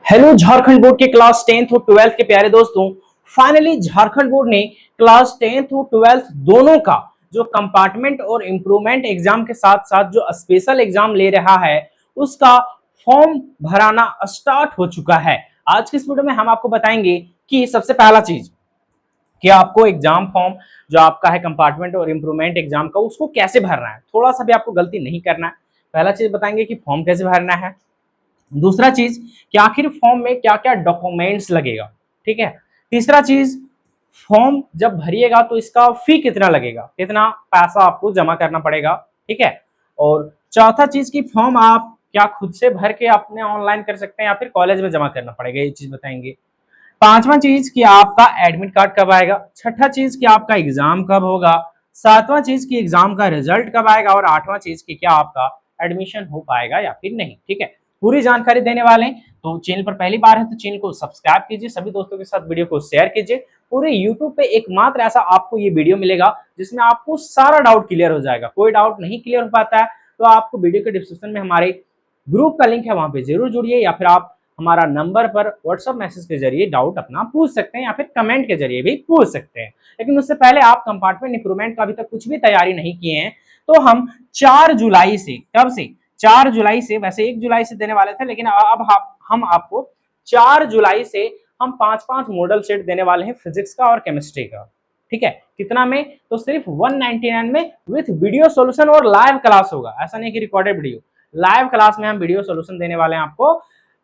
Hello Jharkhand board के class 10th और 12th के प्यारे दोस्तों, फाइनली झारखंड बोर्ड ने क्लास 10th और 12th दोनों का जो कंपार्टमेंट और इम्प्रूवमेंट एग्जाम के साथ साथ जो स्पेशल एग्जाम ले रहा है उसका फॉर्म भराना स्टार्ट हो चुका है। आज की इस वीडियो में हम आपको बताएंगे कि सबसे पहला चीज कि आपको एग्जाम फॉर्म जो आपका है कंपार्टमेंट और इम्प्रूवमेंट एग्जाम का उसको कैसे भरना है, थोड़ा सा भी आपको गलती नहीं करना है। पहला चीज बताएंगे कि फॉर्म कैसे भरना है। दूसरा चीज कि आखिर फॉर्म में क्या क्या डॉक्यूमेंट्स लगेगा, ठीक है। तीसरा चीज, फॉर्म जब भरिएगा तो इसका फी कितना लगेगा, कितना पैसा आपको जमा करना पड़ेगा, ठीक है। और चौथा चीज कि फॉर्म आप क्या खुद से भर के अपने ऑनलाइन कर सकते हैं या फिर कॉलेज में जमा करना पड़ेगा, ये चीज बताएंगे। पांचवा चीज कि आपका एडमिट कार्ड कब आएगा। छठा चीज कि आपका एग्जाम कब होगा। सातवां चीज कि एग्जाम का रिजल्ट कब आएगा। और आठवां चीज कि क्या आपका एडमिशन हो पाएगा या फिर नहीं, ठीक है। पूरी जानकारी देने वाले हैं। तो चैनल पर पहली बार है तो चैनल को सब्सक्राइब कीजिए, सभी दोस्तों के साथ वीडियो को शेयर कीजिए। पूरे यूट्यूब पे एकमात्र ऐसा आपको ये वीडियो मिलेगा जिसमें आपको सारा डाउट क्लियर हो जाएगा। कोई डाउट नहीं क्लियर हो पाता है तो आपको वीडियो के डिस्क्रिप्शन में हमारे ग्रुप का लिंक है, वहां पे जरूर जुड़िए, या फिर आप हमारा नंबर पर व्हाट्सएप मैसेज के जरिए डाउट अपना पूछ सकते हैं या फिर कमेंट के जरिए भी पूछ सकते हैं। लेकिन उससे पहले आप कंपार्टमेंट इंप्रूवमेंट का अभी तक कुछ भी तैयारी नहीं किए हैं तो हम 4 जुलाई से, कब से 4 जुलाई से, वैसे 1 जुलाई से देने वाले थे लेकिन अब हम आपको 4 जुलाई से हम 5-5 मॉडल सेट देने वाले हैं फिजिक्स का और केमिस्ट्री का, ठीक है। कितना में, तो सिर्फ 199 में विथ वीडियो सॉल्यूशन और लाइव क्लास होगा। ऐसा नहीं कि रिकॉर्डेड वीडियो, लाइव क्लास में हम वीडियो सॉल्यूशन देने वाले हैं आपको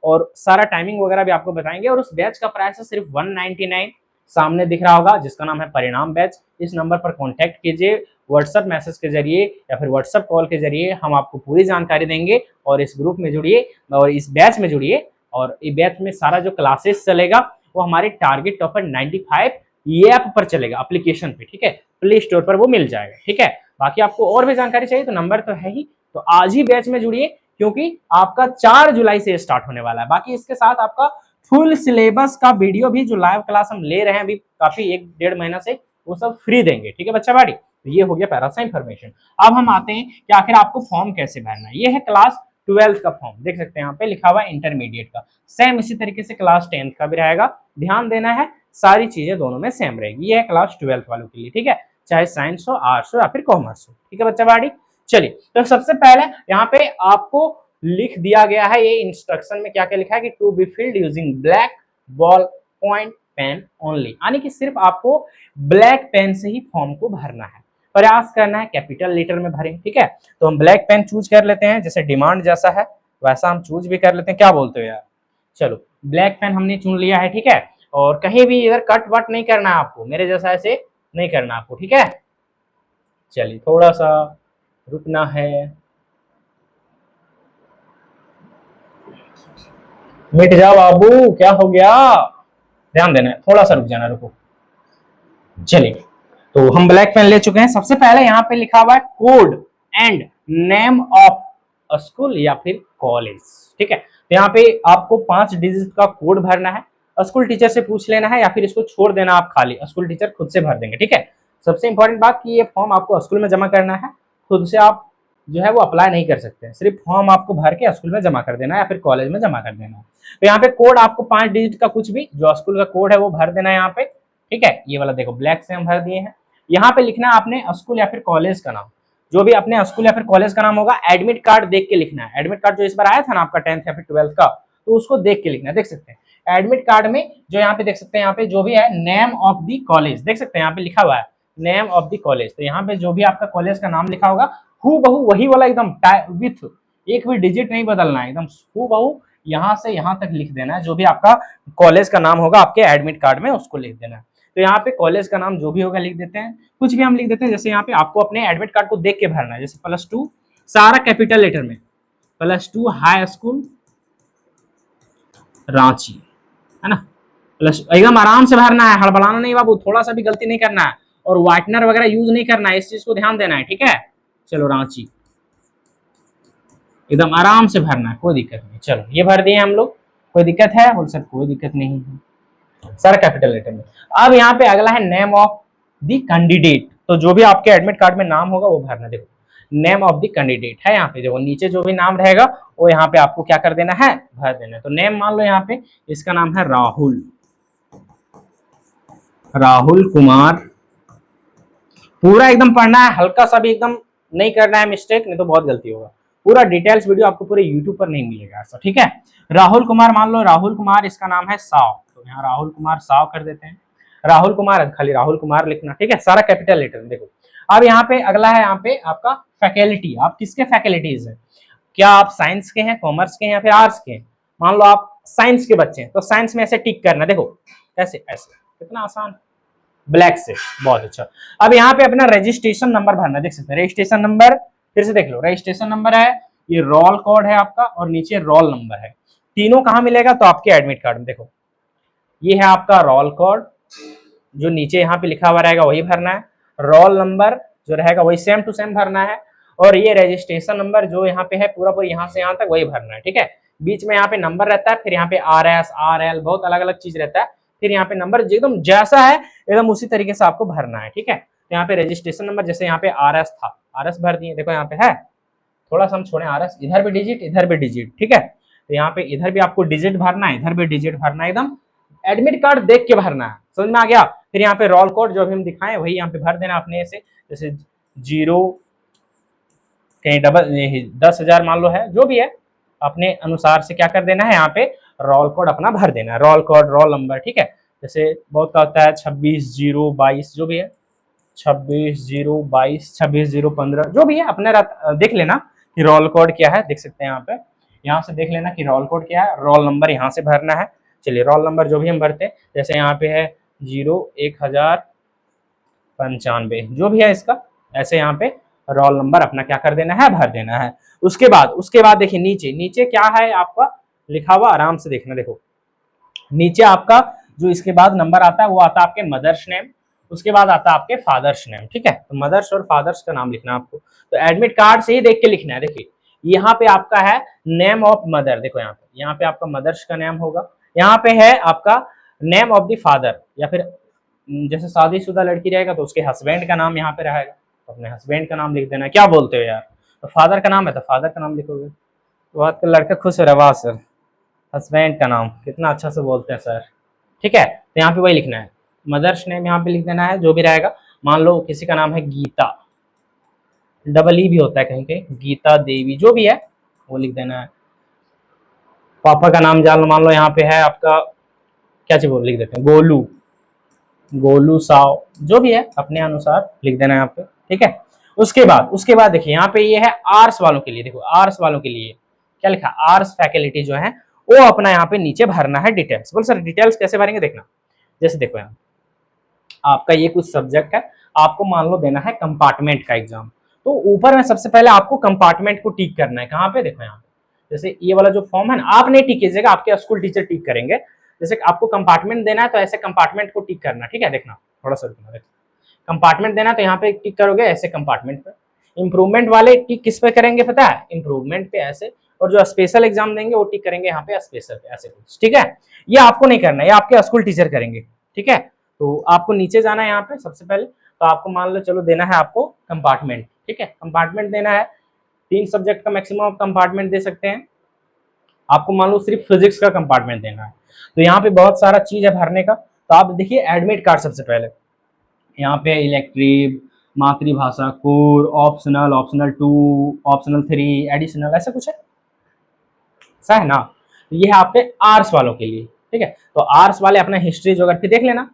और सारा टाइमिंग वगैरह भी आपको बताएंगे। और उस बैच का प्राइस है सिर्फ 199, सामने दिख रहा होगा, जिसका नाम है परिणाम बैच। इस नंबर पर कॉन्टैक्ट कीजिए व्हाट्सएप मैसेज के जरिए या फिर व्हाट्सएप कॉल के जरिए, हम आपको पूरी जानकारी देंगे। और इस ग्रुप में जुड़िए और इस बैच में जुड़िए। और इस बैच में सारा जो क्लासेस चलेगा वो हमारे टारगेट टॉपर 95 ये ऐप पर चलेगा, एप्लीकेशन पे, ठीक है। प्ले स्टोर पर वो मिल जाएगा, ठीक है। बाकी आपको और भी जानकारी चाहिए तो नंबर तो है ही, तो आज ही बैच में जुड़िए क्योंकि आपका 4 जुलाई से स्टार्ट होने वाला है। बाकी इसके साथ आपका फुल सिलेबस का वीडियो भी जो लाइव क्लास हम ले रहे हैं अभी काफी 1-1.5 महीना से, वो सब फ्री देंगे, ठीक है बच्चा बाड़ी। तो ये हो गया पैरा सा इंफॉर्मेशन। अब हम आते हैं कि आखिर आपको फॉर्म कैसे भरना है। ये है क्लास 12th का फॉर्म, देख सकते हैं यहाँ पे लिखा हुआ है इंटरमीडिएट का। सेम इसी तरीके से क्लास 10th का भी रहेगा, ध्यान देना है, सारी चीजें दोनों में सेम रहेगी। ये है क्लास 12th वालों के लिए, ठीक है, चाहे साइंस हो, आर्ट्स हो या फिर कॉमर्स हो, ठीक है बच्चा बाड़ी। चलिए, तो सबसे पहले यहाँ पे आपको लिख दिया गया है, ये इंस्ट्रक्शन में क्या क्या लिखा है कि to be filled using black ball point pen only, यानी कि सिर्फ आपको ब्लैक पेन से ही फॉर्म को भरना है। प्रयास करना है कैपिटल लेटर में भरें, ठीक है। तो हम ब्लैक पेन चूज कर लेते हैं, जैसे डिमांड जैसा है वैसा हम चूज भी कर लेते हैं, क्या बोलते हो यार। चलो, ब्लैक पेन हमने चुन लिया है, ठीक है। और कहीं भी इधर कट वट नहीं करना है आपको, मेरे जैसा ऐसे नहीं करना आपको, ठीक है। चलिए, थोड़ा सा रुकना है, मिट जाओ बाबू, क्या हो गया, ध्यान देना है, थोड़ा सा रुक जाना, रुको। चलिए, तो हम ब्लैक पेन ले चुके हैं। सबसे पहले यहाँ पे लिखा हुआ है code and name of school या फिर कॉलेज, ठीक है। तो यहाँ पे आपको 5 डिजिट का कोड भरना है, स्कूल टीचर से पूछ लेना है या फिर इसको छोड़ देना आप खाली, स्कूल टीचर खुद से भर देंगे, ठीक है। सबसे इंपॉर्टेंट बात कि ये फॉर्म आपको स्कूल में जमा करना है, खुद से आप जो है वो अप्लाई नहीं कर सकते हैं, सिर्फ फॉर्म आपको भर के स्कूल में जमा कर देना है या फिर कॉलेज में जमा कर देना है। तो यहाँ पे कोड आपको 5 डिजिट का कुछ भी जो स्कूल का कोड है वो भर देना है यहाँ पे, ठीक है। ये वाला देखो ब्लैक से हम भर दिए हैं। यहाँ पे लिखना है आपने स्कूल या फिर कॉलेज का नाम, जो भी अपने स्कूल या फिर कॉलेज का नाम होगा एडमिट कार्ड देख के लिखना है। एडमिट कार्ड जो इस बार आया था ना आपका 10th या फिर 12th का, तो उसको देख के लिखना है। देख सकते हैं एडमिट कार्ड में जो यहाँ पे देख सकते हैं, यहाँ पे जो भी है नेम ऑफ द कॉलेज, देख सकते हैं यहाँ पे लिखा हुआ है नेम ऑफ द कॉलेज। तो यहाँ पे जो भी आपका कॉलेज का नाम लिखा होगा हूबहू वही वाला एकदम विथ एक भी डिजिट नहीं बदलना है, एकदम हूबहू यहाँ से यहाँ तक लिख देना है। जो भी आपका कॉलेज का नाम होगा आपके एडमिट कार्ड में उसको लिख देना है। तो यहाँ पे कॉलेज का नाम जो भी होगा लिख देते हैं, कुछ भी हम लिख देते हैं। जैसे यहाँ पे आपको अपने एडमिट कार्ड को देख के भरना है, जैसे +2 सारा कैपिटल लेटर में, +2 हाई स्कूल रांची, है ना, प्लस एकदम आराम से भरना है, हड़बड़ाना नहीं बाबू, थोड़ा सा भी गलती नहीं करना है। और व्हाइटनर वगैरह यूज नहीं करना है, इस चीज को ध्यान देना है, ठीक है। चलो, रांची एकदम आराम से भरना है, कोई दिक्कत नहीं। चलो, ये भर दिए हम लोग, कोई दिक्कत है बोल सर, कोई दिक्कत नहीं है, सारा कैपिटल लेटर में। अब यहाँ पे अगला है नेम ऑफ द कैंडिडेट, तो जो भी आपके एडमिट कार्ड में नाम होगा वो भरना। देखो, नेम ऑफ द कैंडिडेट है यहाँ पे, देखो नीचे जो भी नाम रहेगा वो यहाँ पे आपको क्या कर देना है, भर देना है। तो नेम मान लो यहाँ पे इसका नाम है राहुल, राहुल कुमार, पूरा एकदम पढ़ना है, हल्का सा भी एकदम नहीं करना है मिस्टेक, नहीं तो बहुत गलती होगा। पूरा डिटेल्स वीडियो आपको पूरे यूट्यूब पर नहीं मिलेगा ऐसा, ठीक है। राहुल कुमार मान लो, राहुल कुमार इसका नाम है साव, तो यहाँ राहुल कुमार साव कर देते हैं। राहुल कुमार, खाली राहुल कुमार लिखना, ठीक है, सारा कैपिटल लेटर। देखो अब यहाँ पे अगला है यहाँ पे आपका फैकल्टी, आप किसके फैकल्टीज हैं, क्या आप साइंस के हैं, कॉमर्स के हैं या फिर आर्ट्स के हैं। मान लो आप साइंस के बच्चे हैं तो साइंस में ऐसे टिक करना, देखो ऐसे ऐसे, कितना आसान, ब्लैक से, बहुत अच्छा। अब यहाँ पे अपना रजिस्ट्रेशन नंबर भरना, देख सकते हैं रजिस्ट्रेशन नंबर, फिर से देख लो रजिस्ट्रेशन नंबर है, ये रोल कोड है आपका और नीचे रोल नंबर है। तीनों कहाँ मिलेगा, तो आपके एडमिट कार्ड में। देखो ये है आपका रोल कोड, जो नीचे यहाँ पे लिखा हुआ रहेगा वही भरना है, रोल नंबर जो रहेगा वही सेम टू सेम भरना है, और ये रजिस्ट्रेशन नंबर जो यहाँ पे है पूरा पूरा यहाँ से यहाँ तक वही भरना है, ठीक है। बीच में यहाँ पे नंबर रहता है, फिर यहाँ पे RS RL बहुत अलग अलग चीज रहता है, फिर यहाँ पे नंबर एकदम जैसा है एकदम उसी तरीके से आपको भरना है, ठीक है। तो यहाँ पे रजिस्ट्रेशन नंबर जैसे यहाँ पे RS था, RS भर दिए, देखो यहाँ पे है, थोड़ा सा हम छोड़े RS, इधर भी डिजिट इधर भी डिजिट, ठीक है। तो यहाँ पे इधर भी आपको डिजिट भरना है, इधर भी डिजिट भरना है, एकदम एडमिट कार्ड देख के भरना है, समझ में आ गया। फिर यहाँ पे रोल कोड जो भी हम दिखाएं वही यहाँ पे भर देना अपने से, जैसे 0 कहीं डबल 10,000 मान लो है, जो भी है अपने अनुसार से क्या कर देना है, यहाँ पे रोल कोड अपना भर देना है, रोल कोड रोल नंबर, ठीक है। जैसे बहुत का होता है 26,022 जो भी है, 26,022 26,015 जो भी है, अपने देख लेना कि रोल कोड क्या है, देख सकते हैं यहाँ पे, यहाँ से देख लेना कि रोल कोड क्या है, रोल नंबर यहाँ से भरना है। चलिए रोल नंबर जो भी हम भरते हैं, जैसे यहाँ पे है 01095 जो भी है इसका, ऐसे यहाँ पे रोल नंबर अपना क्या कर देना है, भर देना है। उसके बाद देखिए नीचे नीचे क्या है आपका लिखा हुआ, आराम से देखना, देखो नीचे आपका जो इसके बाद नंबर आता है वो आता है आपके मदर्स नेम, उसके बाद आता है आपके फादर्स नेम, ठीक है। तो मदर्स और फादर्स का नाम लिखना आपको, तो एडमिट कार्ड से ही देख के लिखना है। देखिए यहाँ पे आपका है नेम ऑफ मदर, देखो यहाँ पे आपका मदर्स का नेम होगा, यहाँ पे है आपका नेम ऑफ द फादर, या फिर जैसे शादीशुदा लड़की रहेगा तो उसके हस्बैंड का नाम यहाँ पे रहेगा, तो अपने हस्बैंड का नाम लिख देना। क्या बोलते हो यार, तो फादर का नाम है तो फादर का नाम लिखोगे, तो बात का लड़का खुश हो रहा, वाह सर हस्बैंड का नाम कितना अच्छा से बोलते हैं सर, ठीक है। तो यहाँ पे वही लिखना है, मदर्स नेम यहाँ पे लिख देना है जो भी रहेगा। मान लो किसी का नाम है गीता, डबल ई भी होता है कहीं कहीं, गीता देवी जो भी है वो लिख देना है। पापा का नाम जान लो, मान लो यहाँ पे है आपका क्या चीज लिख देते हैं, गोलू, गोलू साव जो भी है अपने अनुसार लिख देना है यहाँ पे, ठीक है। उसके बाद देखिए यहाँ पे ये है आर्ट्स वालों के लिए, देखो आर्ट्स वालों के लिए क्या लिखा, आर्ट्स फैकल्टी जो है वो अपना यहाँ पे नीचे भरना है डिटेल्स। बोल सर डिटेल्स कैसे भरेंगे, देखना जैसे देखो यहाँ आपका ये कुछ सब्जेक्ट है, आपको मान लो देना है कंपार्टमेंट का एग्जाम, तो ऊपर में सबसे पहले आपको कंपार्टमेंट को टिक करना है, कहाँ पे देखो यहाँ पे, जैसे ये वाला जो फॉर्म है ना, आप नहीं टिक कीजिएगा, आपके स्कूल टीचर टिक करेंगे। जैसे आपको कंपार्टमेंट देना है तो ऐसे कंपार्टमेंट को टिक करना, ठीक है। देखना थोड़ा सा रुकना, देखो कंपार्टमेंट देना तो यहाँ पे टिक करोगे ऐसे कंपार्टमेंट पे। इंप्रूवमेंट वाले टिक किस पे करेंगे पता है, इंप्रूवमेंट पे ऐसे, और जो स्पेशल एग्जाम देंगे वो टिक करेंगे यहाँ पे स्पेशल पे ऐसे कुछ, ठीक है। ये आपको नहीं करना है, ये आपके स्कूल टीचर करेंगे, ठीक है। तो आपको नीचे जाना है यहाँ पे सबसे पहले, तो आपको मान लो चलो देना है आपको कंपार्टमेंट, ठीक है, कंपार्टमेंट देना है। 3 सब्जेक्ट का मैक्सिमम आप कंपार्टमेंट दे सकते हैं, आपको मान लो सिर्फ फिजिक्स का कंपार्टमेंट देना है, तो यहाँ पे बहुत सारा चीज है भरने का। तो आप देखिए एडमिट कार्ड सबसे पहले यहाँ पे इलेक्ट्रिव, मातृभाषा, core, optional, optional 2, optional 3, additional, ऐसा कुछ है, ऐसा है ना। तो ये है आपके आर्ट्स वालों के लिए, ठीक है। तो आर्ट्स वाले अपना हिस्ट्री ज्योग्राफी देख लेना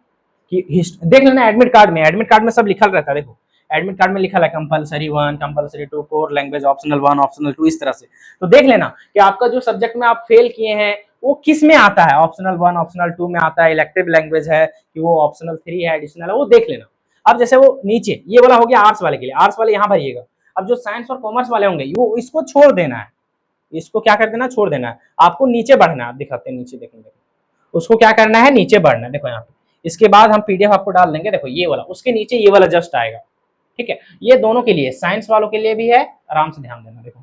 कि देख लेना एडमिट कार्ड में सब लिखल रहता है। देखो एडमिट कार्ड में लिखा है compulsory 1, compulsory 2, core language, optional 1, optional 2, इस तरह से। तो देख लेना कि आपका जो सब्जेक्ट में आप फेल किए हैं वो किस में आता है, ऑप्शनल 1, ऑप्शनल 2 में आता है, इलेक्टिव लैंग्वेज है कि वो ऑप्शनल 3 है, एडिशनल है, वो देख लेना। अब जैसे वो नीचे ये वाला हो गया आर्ट्स वाले के लिए, आर्ट्स वाले यहाँ भरिएगा। अब जो साइंस और कॉमर्स वाले होंगे वो इसको छोड़ देना है, इसको क्या कर देना, छोड़ देना है। आपको नीचे बढ़ना है, दिखाते हैं नीचे, देखेंगे उसको क्या करना है, नीचे बढ़ना है। देखो यहाँ पे इसके बाद हम पीडीएफ आपको डाल देंगे, देखो ये वाला, उसके नीचे ये वाला जस्ट आएगा, ठीक है। ये दोनों के लिए, साइंस वालों के लिए भी है, आराम से ध्यान देना। देखो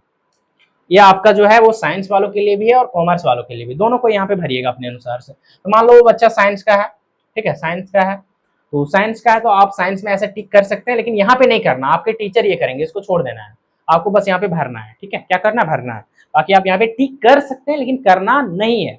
ये आपका जो है वो साइंस वालों के लिए भी है और कॉमर्स वालों के लिए भी, दोनों को यहाँ पे भरिएगा अपने अनुसार से। तो मान लो वो बच्चा साइंस का है, ठीक है, साइंस का है, तो साइंस का है तो आप साइंस में ऐसे टिक कर सकते हैं, लेकिन यहाँ पे नहीं करना, आपके टीचर ये करेंगे, इसको छोड़ देना है। आपको बस यहाँ पे भरना है, ठीक है, क्या करना है, भरना है। बाकी आप यहाँ पे टिक कर सकते हैं लेकिन करना नहीं है,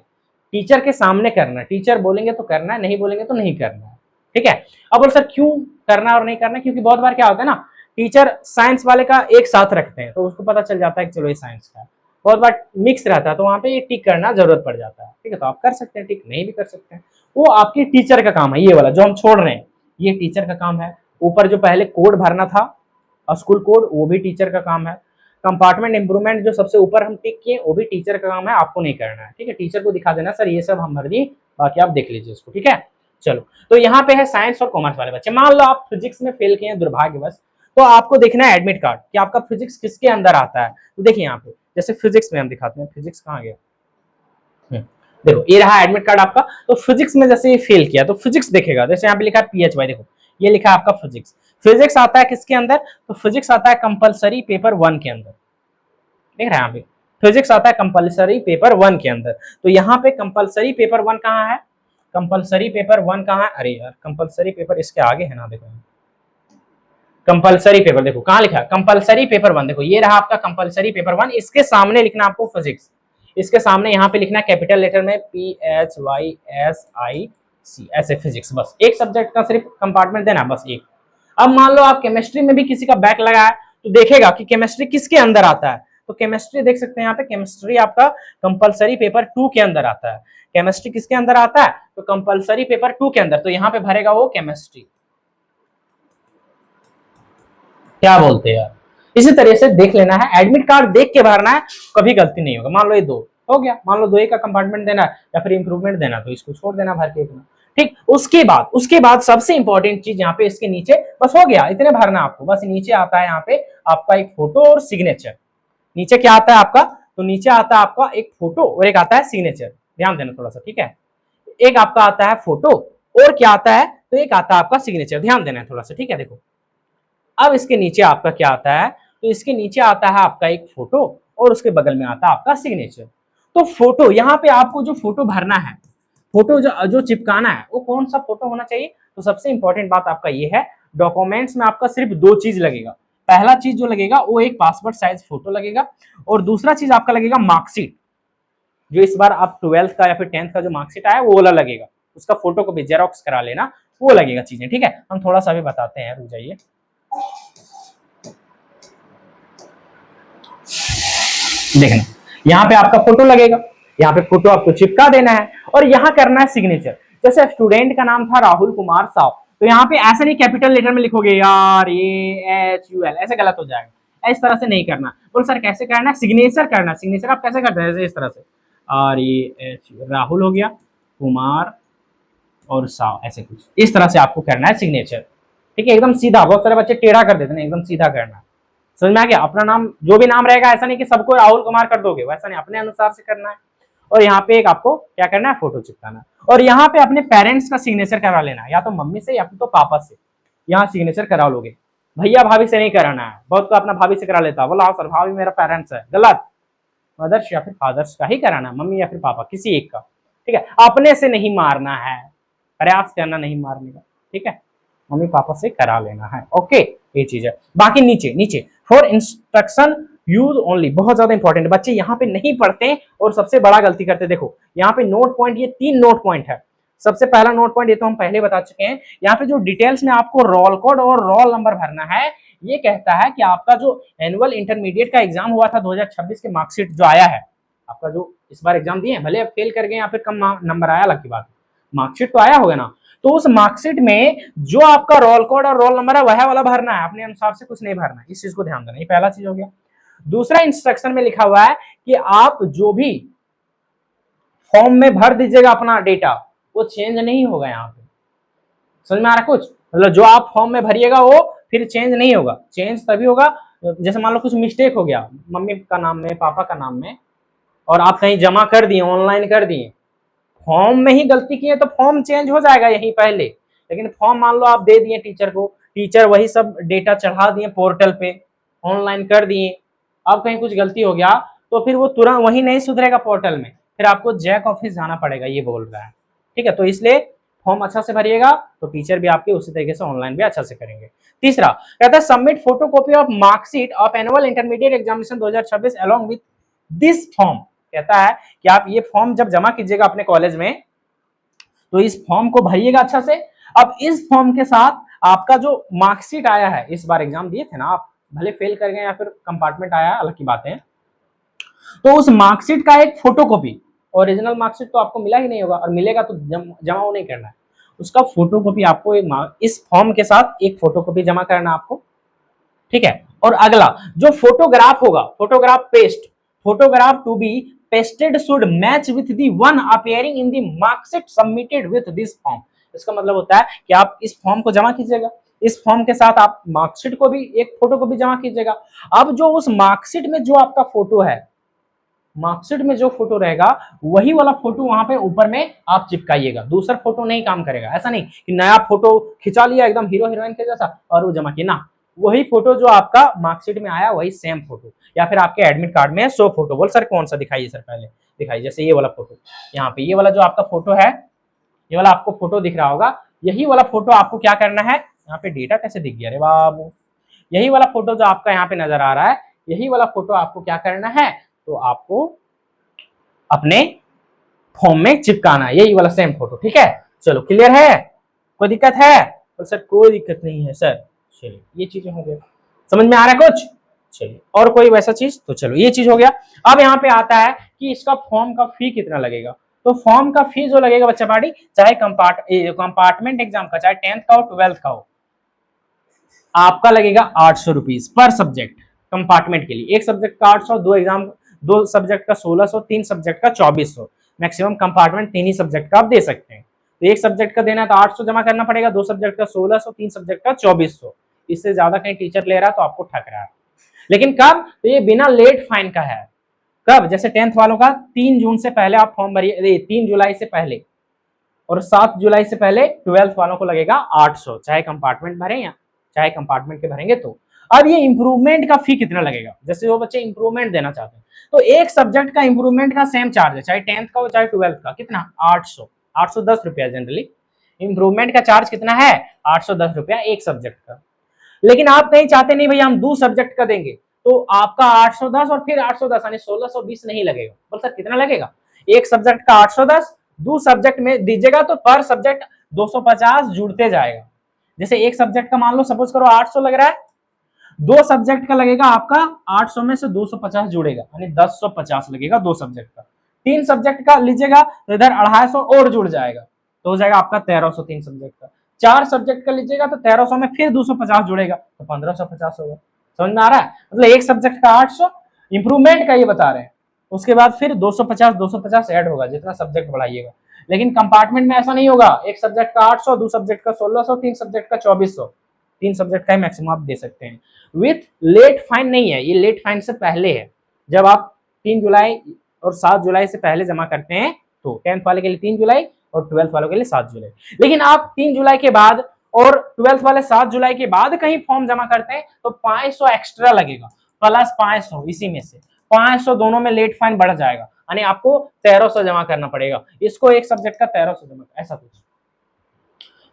टीचर के सामने करना है, टीचर बोलेंगे तो करना है, नहीं बोलेंगे तो नहीं करना है, ठीक है। अब बोल सर क्यों करना और नहीं करना, क्योंकि बहुत बार क्या होता है ना, टीचर साइंस वाले का एक साथ रखते हैं तो उसको पता चल जाता है कि चलो ये साइंस का है, बहुत बार मिक्स रहता है तो वहां पे ये टिक करना जरूरत पड़ जाता है, ठीक है। तो आप कर सकते हैं टिक, नहीं भी कर सकते हैं, वो आपके टीचर का काम है। ये वाला जो हम छोड़ रहे हैं ये टीचर का काम है। ऊपर जो पहले कोड भरना था स्कूल कोड, वो भी टीचर का काम है। कंपार्टमेंट इंप्रूवमेंट जो सबसे ऊपर हम टिक किए वो भी टीचर का काम है, आपको नहीं करना है, ठीक है। टीचर को दिखा देना सर ये सब हम भर दिए, बाकी आप देख लीजिए उसको, ठीक है। चलो, तो यहाँ पे है साइंस और कॉमर्स वाले बच्चे। मान लो आप फिजिक्स में फेल किए हैं दुर्भाग्यवश, तो आपको देखना है एडमिट कार्ड कि आपका फिजिक्स किसके अंदर आता है। तो देखिए यहाँ पे जैसे फिजिक्स में हम दिखाते हैं, फिजिक्स कहाँ गया, देखो ये रहा एडमिट कार्ड आपका। तो फिजिक्स में जैसे ये फेल किया तो फिजिक्स देखेगा, जैसे यहाँ पे लिखा है PHY, देखो ये लिखा है आपका फिजिक्स। फिजिक्स आता है किसके अंदर, तो फिजिक्स आता है कंपलसरी पेपर 1 के अंदर, देख रहे हैं यहाँ पे फिजिक्स आता है कंपलसरी पेपर 1 के अंदर। तो यहाँ पे कंपलसरी पेपर 1 कहाँ है, कंपलसरी पेपर 1 कहाँ है, अरे यार कंपलसरी पेपर इसके आगे है ना, देखो कंपलसरी पेपर, देखो कहाँ लिखा है कंपलसरी पेपर 1, देखो ये रहा आपका कंपलसरी पेपर 1। इसके सामने लिखना आपको फिजिक्स, इसके सामने यहाँ पे लिखना है कैपिटल लेटर में PHYSIC, ऐसे फिजिक्स, बस एक सब्जेक्ट का सिर्फ कंपार्टमेंट देना, बस एक। अब मान लो आप केमिस्ट्री में भी किसी का बैक लगा है तो देखेगा कि केमिस्ट्री किसके अंदर आता है, तो केमिस्ट्री देख सकते हैं यहाँ पे, केमिस्ट्री आपका कंपलसरी पेपर 2 के अंदर आता है। केमिस्ट्री किसके अंदर आता है, तो कंपलसरी पेपर 2 के अंदर, तो यहाँ पे भरेगा वो केमिस्ट्री, क्या बोलते हैं यार। इसी तरह से देख लेना है, एडमिट कार्ड देख के भरना है, कभी गलती नहीं होगा। मान लो ये 2 हो गया, मान लो 2 का कंपार्टमेंट देना है या फिर इंप्रूवमेंट देना, तो इसको छोड़ देना भर के इतना, ठीक। उसके बाद सबसे इंपॉर्टेंट चीज यहाँ पे इसके नीचे, बस हो गया इतने भरना आपको, बस नीचे आता है यहाँ पे आपका एक फोटो और सिग्नेचर। नीचे क्या आता है आपका, तो नीचे आता है आपका एक फोटो और एक आता है सिग्नेचर, ध्यान देना थोड़ा सा, ठीक है। एक आपका आता है फोटो और क्या आता है, तो एक आता है आपका सिग्नेचर, ध्यान देना थोड़ा सा, ठीक है। देखो अब इसके नीचे आपका क्या आता है, तो इसके नीचे आता है आपका एक फोटो और उसके बगल में आता है आपका सिग्नेचर। तो फोटो यहाँ पे आपको जो फोटो भरना है, फोटो जो चिपकाना है वो कौन सा फोटो होना चाहिए, तो सबसे इंपॉर्टेंट बात आपका ये है, डॉक्यूमेंट्स में आपका सिर्फ 2 चीज लगेगा। पहला चीज जो लगेगा वो एक पासपोर्ट साइज फोटो लगेगा, और दूसरा चीज आपका लगेगा मार्कशीट, जो इस बार आप 12th का या फिर 10th का जो मार्कशीट आया वो वाला लगेगा, उसका फोटो को भी जेरोक्स करा लेना, वो लगेगा चीजें, ठीक है। हम थोड़ा सा भी बताते हैं, रुक जाइए। देखना यहाँ पे आपका फोटो लगेगा, यहाँ पे फोटो आपको चिपका देना है और यहाँ करना है सिग्नेचर। जैसे स्टूडेंट का नाम था राहुल कुमार साव, तो यहाँ पे ऐसे नहीं कैपिटल लेटर में लिखोगे यार ये HUL, ऐसे गलत हो जाएगा, इस तरह से नहीं करना। बोल सर कैसे करना है, सिग्नेचर करना है। सिग्नेचर आप कैसे करते हैं, इस तरह से RAH, राहुल हो गया, कुमार और साव, ऐसे कुछ इस तरह से आपको करना है सिग्नेचर, ठीक है। एकदम सीधा, बहुत सारे बच्चे टेढ़ा कर देते हैं, एकदम सीधा करना। समझ में आ गया, अपना नाम जो भी नाम रहेगा, ऐसा नहीं कि सबको राहुल कुमार कर दोगे, वैसा नहीं, अपने अनुसार से करना है। और यहाँ पे एक आपको क्या करना है, फोटो चिपकाना, और यहाँ पे अपने पेरेंट्स का सिग्नेचर करा लेना, या तो मम्मी से या फिर तो पापा से, यहाँ सिग्नेचर करा लोगे। भैया भाभी से नहीं कराना है, बहुत को अपना भाभी से करा लेता है, बोला सर भाभी मेरा पेरेंट्स है, गलत, मदर्स या फिर फादर्स का ही कराना, मम्मी या फिर पापा, किसी एक का, ठीक है। अपने से नहीं मारना है, प्रयास करना नहीं मारने का, ठीक है, मम्मी पापा से करा लेना है, ओके, ये चीज है। बाकी नीचे नीचे फॉर इंस्ट्रक्शन यूज ओनली, बहुत ज्यादा इंपॉर्टेंट, बच्चे यहाँ पे नहीं पढ़ते और सबसे बड़ा गलती करते। देखो यहाँ पे नोट पॉइंट, ये 3 नोट पॉइंट है। सबसे पहला नोट पॉइंट ये तो हम पहले बता चुके हैं, यहाँ पे जो डिटेल्स में आपको रोल कोड और रोल नंबर भरना है, ये कहता है कि आपका जो एनुअल इंटरमीडिएट का एग्जाम हुआ था 2026 के मार्कशीट जो आया है, आपका जो इस बार एग्जाम दिए, भले आप फेल कर गए या फिर कम नंबर आया, अलग की बात, मार्कशीट तो आया होगा ना, तो उस मार्कशीट में जो आपका रोल कोड और रोल नंबर है वह वाला भरना है, अपने अनुसार से कुछ नहीं भरना है, इस चीज को ध्यान देना, ये पहला चीज हो गया। दूसरा इंस्ट्रक्शन में लिखा हुआ है कि आप जो भी फॉर्म में भर दीजिएगा अपना डेटा, वो चेंज नहीं होगा। यहाँ पे समझ में आ रहा कुछ, मतलब जो आप फॉर्म में भरिएगा वो फिर चेंज नहीं होगा। चेंज तभी होगा जैसे मान लो कुछ मिस्टेक हो गया मम्मी का नाम में, पापा का नाम में, और आप कहीं जमा कर दिए, ऑनलाइन कर दिए, फॉर्म में ही गलती की है तो फॉर्म चेंज हो जाएगा यहीं पहले। लेकिन फॉर्म मान लो आप दे दिए टीचर को, टीचर वही सब डेटा चढ़ा दिए पोर्टल पे, ऑनलाइन कर दिए, अब कहीं कुछ गलती हो गया तो फिर वो तुरंत वही नहीं सुधरेगा पोर्टल में, फिर आपको जैक ऑफिस जाना पड़ेगा, ये बोल रहा है, ठीक है। तो इसलिए फॉर्म अच्छा से भरिएगा तो टीचर भी आपके उसी तरीके से ऑनलाइन भी अच्छा से करेंगे। तीसरा कहता है submit photocopy of marksheet of annual intermediate examination 2026 along with this form. कहता है कि आप ये फॉर्म जब जमा कीजिएगा अपने कॉलेज में तो इस फॉर्म को भरिएगा अच्छा से। अब इस फॉर्म के साथ आपका जो मार्कशीट आया है, इस बार एग्जाम दिए थे ना आप, भले फेल कर गए या फिर कंपार्टमेंट आया अलग की बात है, तो उस मार्कशीट का एक फोटोकॉपी, ओरिजिनल मार्कशीट तो आपको मिला ही नहीं होगा और मिलेगा तो जमा नहीं करना है, उसका फोटोकॉपी आपको इस फॉर्म के साथ एक फोटोकॉपी जमा करना आपको, ठीक है। और अगला जो फोटोग्राफ होगा, photograph to be pasted should match with the one appearing in the marksheet submitted with this form. इसका मतलब होता है कि आप इस फॉर्म को जमा कीजिएगा, इस फॉर्म के साथ आप मार्कशीट को भी एक फोटो को भी जमा कीजिएगा। अब जो उस मार्कशीट में जो आपका फोटो है, मार्कशीट में जो फोटो रहेगा वही वाला फोटो वहां पे ऊपर में आप चिपकाइएगा, दूसरा फोटो नहीं काम करेगा। ऐसा नहीं कि नया फोटो खिंचा लिया एकदम हीरो हीरोइन के जैसा और वो जमा किया ना, वही फोटो जो आपका मार्कशीट में आया वही सेम फोटो, या फिर आपके एडमिट कार्ड में 100 फोटो। बोल सर कौन सा दिखाइए सर, पहले दिखाइए, जैसे ये वाला फोटो, यहाँ पे ये वाला जो आपका फोटो है, ये वाला आपको फोटो दिख रहा होगा, यही वाला फोटो आपको क्या करना है, यहाँ पे डेटा कैसे दिख गया रे बाबू, यही वाला फोटो जो आपका यहाँ पे नजर आ रहा है, यही वाला फोटो आपको क्या करना है, तो आपको अपने फॉर्म में चिपकाना है, यही वाला सेम फोटो, ठीक है। चलो क्लियर है, कोई दिक्कत है? तो सर कोई दिक्कत नहीं है सर। चलिए ये चीजें हो गया, समझ में आ रहा है कुछ? चलिए और कोई वैसा चीज, तो चलो ये चीज हो गया। अब यहाँ पे आता है कि इसका फॉर्म का फी कितना लगेगा। तो फॉर्म का फी जो लगेगा बच्चा पार्टी, चाहे कंपार्टमेंट एग्जाम का, चाहे 10th का हो 12th का हो, आपका लगेगा 800 रुपीज पर सब्जेक्ट। कंपार्टमेंट के लिए एक सब्जेक्ट का 800, दो सब्जेक्ट का 1600, 3 सब्जेक्ट का 2400। मैक्सिमम कंपार्टमेंट 3 ही सब्जेक्ट का आप दे सकते हैं। तो एक सब्जेक्ट का देना तो 800 जमा करना पड़ेगा, दो सब्जेक्ट का 1600, 3 सब्जेक्ट का 2400। इससे ज्यादा कहीं टीचर ले रहा है तो आपको ठग रहा है। लेकिन कब? तो ये बिना लेट फाइन का है। कब? जैसे 10th वालों का 3 जून से पहले आप फॉर्म भरिए, 3 जुलाई से पहले, और 7 जुलाई से पहले 12th वालों को लगेगा 800, चाहे कंपार्टमेंट भरे या चाहे कंपार्टमेंट के भरेंगे तो। अब ये इंप्रूवमेंट का फी कितना लगेगा, जैसे वो बच्चे इंप्रूवमेंट देना चाहते हैं तो एक सब्जेक्ट का इंप्रूवमेंट का सेम चार्ज है, चाहे 10th का हो चाहे 12th का। कितना? 810 रुपया जनरली इंप्रूवमेंट का चार्ज कितना है, 810 रुपया एक सब्जेक्ट का। लेकिन आप नहीं चाहते, नहीं भैया हम 2 सब्जेक्ट का देंगे, तो आपका 810 और फिर 810 यानी 1620 नहीं लगेगा। बोल सर कितना लगेगा? एक सब्जेक्ट का 810, 2 सब्जेक्ट में दीजिएगा तो पर सब्जेक्ट 250 जुड़ते जाएगा। जैसे एक सब्जेक्ट का मान लो सपोज करो 800 लग रहा है, 2 सब्जेक्ट का लगेगा आपका 800 में से 250 जुड़ेगा यानी 1050 लगेगा 2 सब्जेक्ट का। 3 सब्जेक्ट का लीजिएगा तो इधर 250 और जुड़ जाएगा तो हो जाएगा आपका 1300 3 सब्जेक्ट का। 4 सब्जेक्ट का लीजिएगा तो 1300 में फिर 250 जुड़ेगा तो 1550 होगा। समझ में आ रहा है? मतलब एक सब्जेक्ट का 800 इंप्रूवमेंट का ये बता रहे हैं, उसके बाद फिर 250 ऐड होगा जितना सब्जेक्ट बढ़ाइएगा। लेकिन कंपार्टमेंट में ऐसा नहीं होगा, एक सब्जेक्ट का 800, 2 सब्जेक्ट का 1600, 3 सब्जेक्ट का 2400, 3 सब्जेक्ट का मैक्सिमम आप दे सकते हैं। विथ लेट फाइन नहीं है, ये लेट फाइन से पहले है। जब आप 3 जुलाई और 7 जुलाई से पहले जमा करते हैं तो 10th वाले के लिए 3 जुलाई और 12th वालों के लिए 7 जुलाई। लेकिन आप 3 जुलाई के बाद और 12th वाले 7 जुलाई के बाद कहीं फॉर्म जमा करते हैं तो 500 एक्स्ट्रा लगेगा, प्लस 500 इसी में से 500 दोनों में लेट फाइन बढ़ जाएगा, यानी आपको 1300 जमा करना पड़ेगा। इसको एक सब्जेक्ट का 1300 जमा, ऐसा कुछ।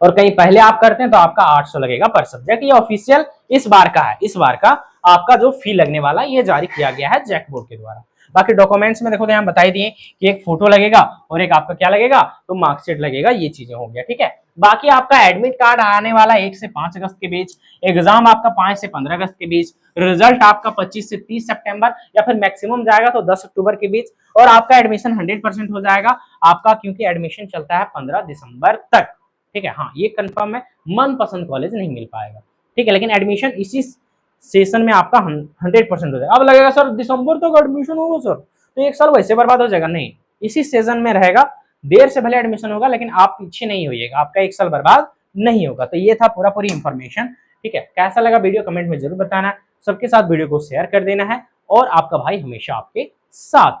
और कहीं पहले आप करते हैं तो आपका 800 लगेगा पर सब्जेक्ट। ये ऑफिशियल इस बार का है, इस बार का आपका जो फी लगने वाला ये जारी किया गया है जैक बोर्ड के द्वारा। बाकी डॉक्यूमेंट्स में देखो तो यहाँ बता दिए कि एक फोटो लगेगा और एक आपका क्या लगेगा, तो मार्कशीट लगेगा, ये चीजें हो गया, ठीक है। बाकी आपका एडमिट कार्ड आने वाला 1 से 5 अगस्त के बीच, एग्जाम आपका 5 से 15 अगस्त के बीच, रिजल्ट आपका 25 से 30 सितंबर या फिर मैक्सिमम जाएगा तो 10 अक्टूबर के बीच, और आपका एडमिशन 100% हो जाएगा आपका, क्योंकि एडमिशन चलता है 15 दिसंबर तक, ठीक है। हाँ ये कंफर्म है, मनपसंद कॉलेज नहीं मिल पाएगा, ठीक है, लेकिन एडमिशन इसी सेशन में आपका 100% हो जाएगा। अब लगेगा सर दिसंबर तक एडमिशन होगा सर, तो 1 साल वैसे बर्बाद हो जाएगा। नहीं, इसी सीजन में रहेगा, देर से भले एडमिशन होगा लेकिन आप पीछे नहीं होइएगा, आपका 1 साल बर्बाद नहीं होगा। तो ये था पूरी इंफॉर्मेशन, ठीक है। कैसा लगा वीडियो कमेंट में जरूर बताना, सबके साथ वीडियो को शेयर कर देना है, और आपका भाई हमेशा आपके साथ।